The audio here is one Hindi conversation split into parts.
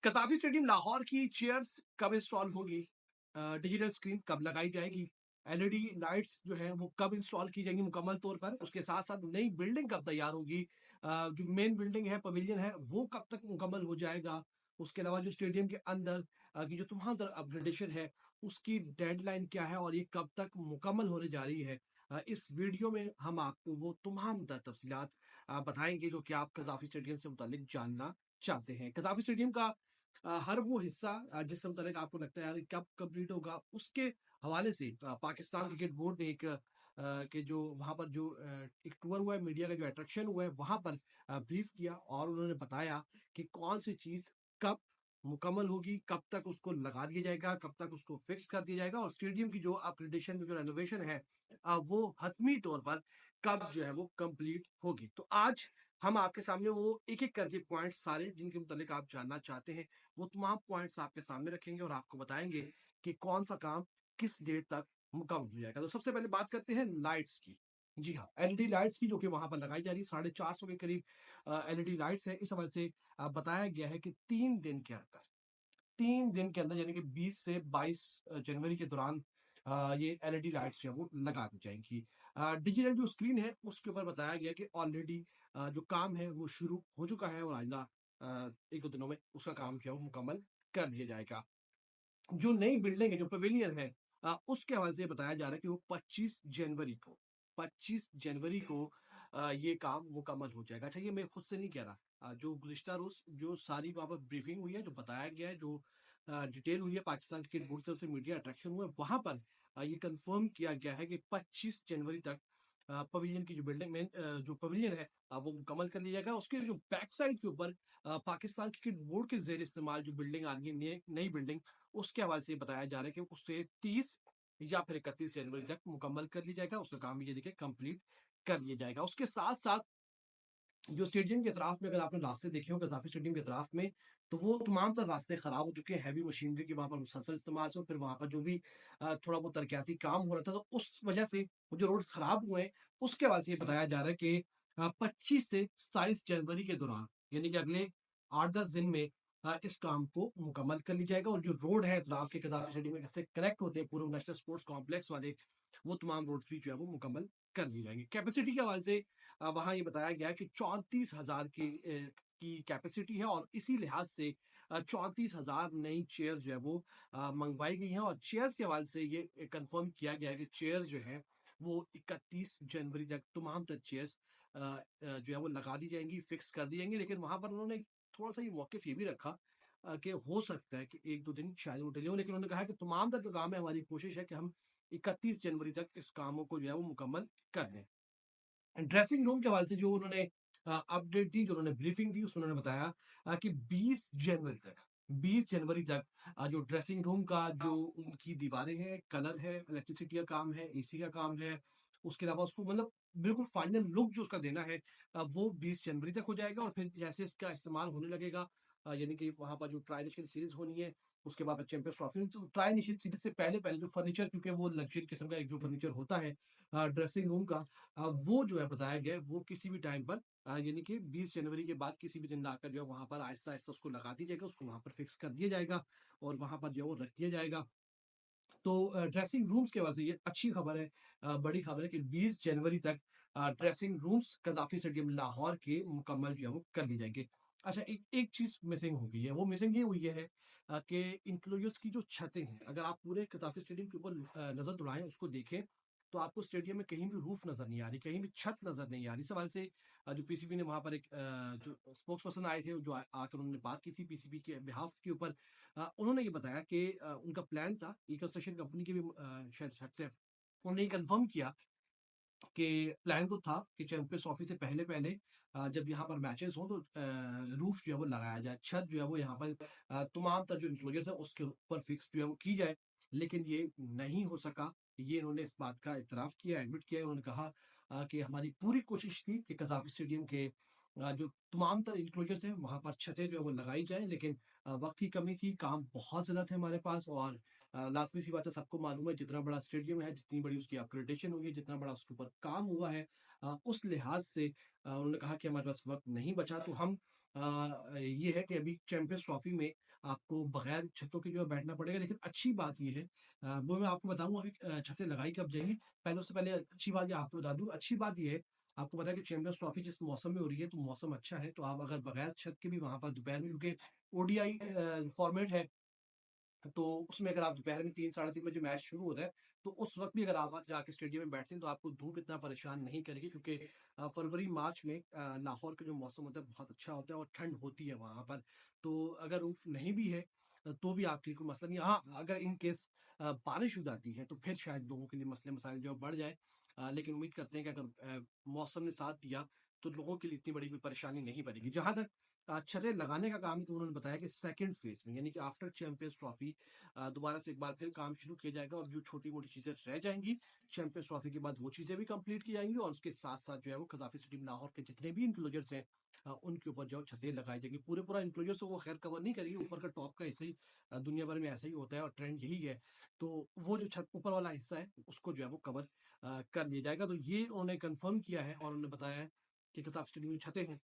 कज़ाफ़ी स्टेडियम लाहौर की चेयर्स कब इंस्टॉल होगी? डिजिटल स्क्रीन कब लगाई जाएगी? एलईडी लाइट्स जो है वो कब इंस्टॉल की जाएंगी मुकम्मल तौर पर? उसके साथ-साथ नई बिल्डिंग कब तैयार होगी? जो मेन बिल्डिंग है, पवेलियन है, वो कब तक मुकम्मल हो जाएगा? उसके अलावा जो स्टेडियम के अंदर की जो तमाम तरह अपग्रेडेशन है, उसकी डेडलाइन क्या है और ये कब तक मुकम्मल होने जा रही है? इस वीडियो में हम आपको वो तमाम तफ़सीलात बताएँगे जो कि आप कज़ाफ़ी स्टेडियम से मुताल्लिक जानना चाहते हैं। कज़ाफ़ी स्टेडियम का हर वो हिस्सा जिस मुतालिक आपको लगता है यार कब कंप्लीट होगा, उसके हवाले से पाकिस्तान क्रिकेट बोर्ड ने एक कि जो वहाँ पर जो एक टूर हुआ है, मीडिया का जो अट्रैक्शन हुआ है, वहाँ पर ब्रीफ किया और उन्होंने बताया कि कौन सी चीज़ कब मुकम्मल होगी, कब तक उसको लगा दिया जाएगा, कब तक उसको फिक्स कर दिया जाएगा और स्टेडियम की जो अपग्रेडेशन, जो रेनोवेशन है वो हतमी तौर पर कब जो है वो कंप्लीट होगी। तो आज हम आपके सामने वो एक-एक करके पॉइंट्स सारे जिनके मुतालिक आप जानना चाहते हैं, वो तमाम पॉइंट्स आपके सामने रखेंगे और आपको बताएँगे कि कौन-सा काम किस डेट तक मुकम्मल हो जाएगा। तो सबसे पहले बात करते हैं लाइट्स की। जी हाँ, एलईडी लाइट्स की जो कि वहाँ पर लगाई जा रही है, 450 के करीब एलईडी लाइट्स है। इस हवाले से बताया गया है कि 3 दिन के अंदर 3 दिन के अंदर यानी कि 20 से 22 जनवरी के दौरान ये एलईडी लाइट्स जो है वो लगा दी जाएँगी। डिजिटल जो स्क्रीन है उसके ऊपर बताया गया कि ऑलरेडी जो काम है वो शुरू हो चुका है और आइंदा 1-2 दिनों में उसका काम जो है वो मुकम्मल कर लिया जाएगा। जो नई बिल्डिंग है, जो पवेलियन है उसके हवाले से बताया जा रहा है कि वो 25 जनवरी को ये काम मुकम्मल हो जाएगा। अच्छा, ये मैं खुद से नहीं कह रहा। जो गुज़िश्ता रोज़ जो सारी वहाँ पर ब्रीफिंग हुई है, जो बताया गया है, जो डिटेल हुई है, पाकिस्तान क्रिकेट बोर्ड की तरफ से मीडिया अट्रैक्शन हुआ है, वहाँ पर ये कन्फर्म किया गया है कि 25 जनवरी तक पवेलियन की जो बिल्डिंग में जो पवेलियन है वो मुकम्मल कर लिया जाएगा। उसके जो बैक साइड के ऊपर पाकिस्तान क्रिकेट बोर्ड के ज़ेर इस्तेमाल जो बिल्डिंग आ रही है, नई बिल्डिंग, उसके हवाले से बताया जा रहा है कि उससे 30 या फिर 31 जनवरी तक मुकम्मल कर लिया जाएगा। उसका काम ये देखिए कंप्लीट कर लिया जाएगा। उसके साथ-साथ जो स्टेडियम के अतराफ में अगर आपने रास्ते देखे हो कज़ाफ़ी स्टेडियम के अतराफ में, तो वो तमाम तर रास्ते ख़राब हो चुके हैं, हैवी मशीनरी की वहाँ पर मुसलसल इस्तेमाल से, फिर वहाँ पर जो भी थोड़ा बहुत तरक्याती काम हो रहा था, तो उस वजह से वो जो रोड ख़राब हुए हैं, उसके बाद से ये बताया जा रहा है कि 25 से 27 जनवरी के दौरान, यानी कि अगले 8-10 दिन में इस काम को मुकम्मल कर लिया जाएगा और जो रोड है अतराफ के कज़ाफ़ी स्टेडियम में से कनेक्ट होते हैं पूर्व नेशनल स्पोर्ट्स कॉम्प्लेक्स वाले, वो तमाम रोड्स भी जो है वो मुकम्मल कर लिए जाएँगे। कैपेसिटी के हवाले से वहाँ ये बताया गया कि 34,000 की कैपेसिटी है और इसी लिहाज से 34,000 नई चेयर जो है वो मंगवाई गई हैं और चेयर्स के हवाले से ये कंफर्म किया गया है कि चेयर्स जो हैं वो 31 जनवरी तक तमाम तर चेयर्स जो है वो लगा दी जाएंगी, फिक्स कर दी जाएंगी। लेकिन वहाँ पर उन्होंने थोड़ा सा ये मौक़िफ़ ये भी रखा कि हो सकता है कि 1-2 दिन शायद वो डिले हो, लेकिन उन्होंने कहा कि तमाम तर जो काम है, हमारी कोशिश है कि हम 31 जनवरी तक इस कामों को जो है वो मुकम्मल कर लें। ड्रेसिंग रूम के हवाले से जो उन्होंने अपडेट दी, जो उन्होंने ब्रीफिंग दी, उसमें उन्होंने बताया कि 20 जनवरी तक जो ड्रेसिंग रूम का जो उनकी दीवारें हैं, कलर है, इलेक्ट्रिसिटी का काम है, एसी का काम है, उसके अलावा उसको मतलब बिल्कुल फाइनल लुक जो उसका देना है वो 20 जनवरी तक हो जाएगा और फिर जैसे इसका इस्तेमाल होने लगेगा यानी कि वहाँ पर जो ट्राई नेशनल सीरीज़ होनी है, उसके बाद चैंपियंस ट्रॉफी, तो ट्राई नेशनल सीरीज़ से पहले-पहले जो फर्नीचर, क्योंकि वो लग्ज़री किस्म का एक जो फर्नीचर होता है ड्रेसिंग रूम का, वो जो है बताया गया है वो किसी भी टाइम पर यानी कि 20 जनवरी के बाद किसी भी दिन लाकर जो है वहाँ पर आहिस्ता-आहिस्ता उसको लगा दिया जाएगा, उसको वहाँ पर फिक्स कर दिया जाएगा और वहाँ पर जो है वो रख दिया जाएगा। तो ड्रेसिंग रूम्स के हवाले से ये अच्छी खबर है, बड़ी खबर है कि 20 जनवरी तक ड्रेसिंग रूम्स कज़ाफ़ी स्टेडियम लाहौर के मुकम्मल जो है वो कर ली जाएँगे। अच्छा, एक एक चीज़ मिसिंग हो गई है, वो मिसिंग ये हुई है कि इंक्लोज़र्स की जो छतें हैं, अगर आप पूरे कज़ाफ़ी स्टेडियम के ऊपर नज़र दौड़ाएँ, उसको देखें, तो आपको स्टेडियम में कहीं भी रूफ़ नज़र नहीं आ रही, कहीं भी छत नज़र नहीं आ रही। इस हवाले से जो पीसीबी ने वहाँ पर एक जो स्पोक्स पर्सन आए थे, जो आकर उन्होंने बात की थी पीसीबी के बिहाफ़ के ऊपर, उन्होंने ये बताया कि उनका प्लान था, ई कंस्ट्रक्शन कंपनी के भी शायद शायद से उन्होंने ये कन्फर्म किया कि प्लान तो था कि चैंपियंस ट्रॉफी से पहले-पहले जब यहाँ पर मैचेस हों तो रूफ जो है वो लगाया जाए, छत जो है वो यहाँ पर तमाम तर जो इंक्लोजर्स है उसके ऊपर फिक्स जो है वो की जाए, लेकिन ये नहीं हो सका। ये इन्होंने इस बात का इत्तराफ़ किया, एडमिट किया। उन्होंने कहा कि हमारी पूरी कोशिश थी कि कज़ाफ़ी स्टेडियम के जो तमाम तर इंक्लोजर्स हैं वहाँ पर छतें जो है वो लगाई जाएँ, लेकिन वक़्त की कमी थी, काम बहुत ज़्यादा थे हमारे पास और लाज़मी सी बात है, सबको मालूम है जितना बड़ा स्टेडियम है, जितनी बड़ी उसकी अपग्रेडेशन हुई है, जितना बड़ा उसके ऊपर काम हुआ है, उस लिहाज से उन्होंने कहा कि हमारे पास वक़्त नहीं बचा, तो हम ये है कि अभी चैंपियंस ट्रॉफी में आपको बगैर छतों के जो है बैठना पड़ेगा, लेकिन अच्छी बात ये है, वो मैं आपको बताऊंगा कि छतें लगाई कब जाएंगी। पहले उससे पहले अच्छी बात ये आपको बता दूं, अच्छी बात ये है, आपको पता है कि चैंपियंस ट्रॉफी जिस मौसम में हो रही है, तो मौसम अच्छा है, तो आप अगर बगैर छत के भी वहां पर दोपहर में, क्योंकि ओडीआई फॉर्मेट है, तो उसमें अगर आप दोपहर में 3 साढ़े 3 बजे मैच शुरू होता है, तो उस वक्त भी अगर आप जाके स्टेडियम में बैठते हैं, तो आपको धूप इतना परेशान नहीं करेगी, क्योंकि फरवरी मार्च में लाहौर का जो मौसम होता है बहुत अच्छा होता है और ठंड होती है वहां पर। तो अगर रूफ नहीं भी है, तो भी आपके लिए कोई मसला नहीं है। हाँ, अगर इन केस बारिश हो जाती है, तो फिर शायद लोगों के लिए मसले मसाइल जो है बढ़ जाए, लेकिन उम्मीद करते हैं कि अगर मौसम ने साथ दिया, तो लोगों के लिए इतनी बड़ी कोई परेशानी नहीं बनेगी। जहां तक छतें लगाने का काम है, तो उन्होंने बताया कि सेकंड फेज में, यानी कि आफ्टर चैंपियंस ट्रॉफी दोबारा से एक बार फिर काम शुरू किया जाएगा, और जो छोटी मोटी चीजें रह जाएंगी चैंपियंस ट्रॉफी के बाद, वो चीजें भी कंप्लीट की जाएंगी, और उसके साथ साथ जो है वो कजाफी स्टेडियम लाहौर के जितने भी इंक्लोजर्स हैं, उनके ऊपर जो छतें लगाई जाएंगी। पूरा इंक्लोजर्स वो खैर कवर नहीं करेगी, ऊपर का टॉप का ऐसे ही दुनिया भर में ऐसा ही होता है और ट्रेंड यही है। तो वो जो छत ऊपर वाला हिस्सा है, उसको जो है वो कवर कर लिया जाएगा। तो ये उन्होंने कंफर्म किया है, और उन्होंने बताया है कि कजाफी स्टेडियम की छतें हैं,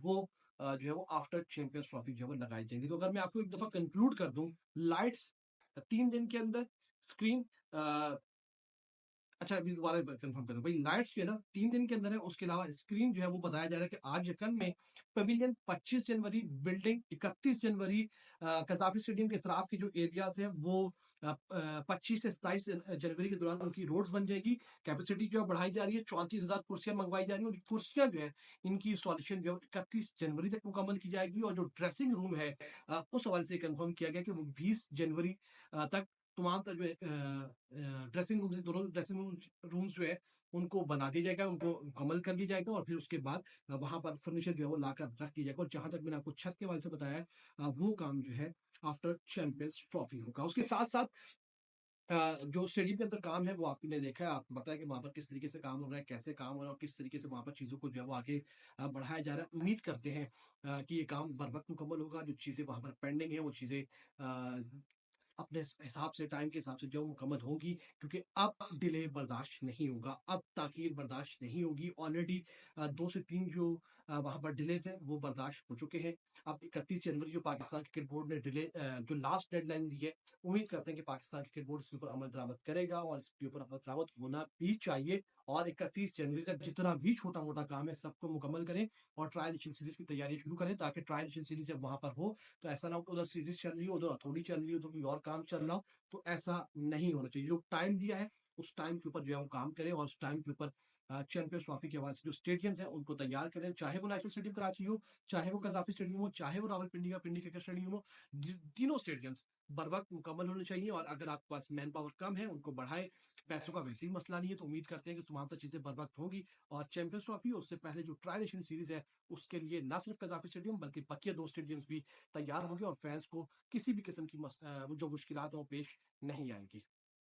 वो जो है वो आफ्टर चैंपियंस ट्रॉफी जो है वो लगाई जाएंगी। तो अगर मैं आपको एक दफा कंक्लूड कर दूं, लाइट्स 3 दिन के अंदर, स्क्रीन, अच्छा अभी दोबारा कंफर्म कर दो भाई, लाइट्स जो है ना 3 दिन के अंदर है, उसके अलावा स्क्रीन जो है वो बताया जा रहा है कि आज कल में पवेलियन 25 जनवरी, बिल्डिंग 31 जनवरी, कजाफी स्टेडियम के इतराफ के जो एरियाज है वो 25 से 27 जनवरी के दौरान उनकी रोड्स बन जाएगी। कैपेसिटी जो है बढ़ाई जा रही है, 34,000 कुर्सियां मंगवाई जा रही है, और कुर्सियां जो है इनकी इंस्टॉलेशन जो है 31 जनवरी तक मुकम्मल की जाएगी। और जो ड्रेसिंग रूम है, उस हवाले से कंफर्म किया गया कि वो 20 जनवरी तक तमाम जो है ड्रेसिंग रूम, दोनों ड्रेसिंग रूम्स जो है उनको बना दिया जाएगा, उनको मुकम्मल कर लिया जाएगा, और फिर उसके बाद वहां पर फर्नीचर जो है वो लाकर रख दिया जाएगा। और जहां तक मैंने आपको छत के वाले से बताया है, वो काम जो है आफ्टर चैंपियंस ट्रॉफी होगा। उसके साथ साथ जो स्टेडियम के अंदर काम है वो आपने देखा है, आपको पता है कि वहां पर किस तरीके से काम हो रहा है, कैसे काम हो रहा है, और किस तरीके से वहां पर चीजों को जो है वो आगे बढ़ाया जा रहा है। उम्मीद करते हैं कि ये काम बर वक्त मुकम्मल होगा। जो चीजें वहां पर पेंडिंग है, वो चीजें अपने हिसाब से, टाइम के हिसाब से जो मुकम्मल होगी, क्योंकि अब डिले बर्दाश्त नहीं होगा, अब ताखीर बर्दाश्त नहीं होगी। ऑलरेडी 2 से 3 जो वहां पर डिलेज हैं वो बर्दाश्त हो चुके हैं। अब 31 जनवरी जो पाकिस्तान क्रिकेट बोर्ड ने डिले जो लास्ट डेडलाइन दी है, उम्मीद करते हैं कि पाकिस्तान क्रिकेट बोर्ड इसके ऊपर अमल दरामद करेगा, और इसके ऊपर अमल दरामद होना भी चाहिए। और 31 जनवरी तक जितना भी छोटा मोटा काम है सबको मुकम्मल करें, और ट्रायल नेशन सीरीज की तैयारी शुरू करें, ताकि ट्रायल नेशन सीरीज जब वहां पर हो, तो ऐसा ना हो कि उधर सीरीज चल रही हो, उधर हथौड़ी चल रही हो, तो कोई और काम चल रहा हो। तो ऐसा नहीं होना चाहिए। जो टाइम दिया है, उस टाइम के ऊपर जो है वो काम करें, और उस टाइम के ऊपर चैंपियंस ट्रॉफी के हवाले से जो स्टेडियम्स हैं उनको तैयार करें, चाहे वो नेशनल स्टेडियम कराची हो, चाहे वो कजाफी स्टेडियम हो, चाहे वो रावलपिंडी का पिंडी क्रिकेट स्टेडियम हो। तीनों स्टेडियम्स बर वक्त मुकम्मल होने चाहिए। और अगर आपके पास मैन पावर कम है, उनको बढ़ाए, पैसों का वैसे ही मसला नहीं है, तो उम्मीद करते हैं कि तमाम सब चीजें बर वक्त होगी। और चैंपियंस ट्रॉफी, उससे पहले जो ट्राई नेशन सीरीज है, उसके लिए ना सिर्फ कजाफी स्टेडियम बल्कि बकिया 2 स्टेडियम्स भी तैयार होंगे, और फैंस को किसी भी किस्म की जो मुश्किलात हैं वो पेश नहीं आएंगी।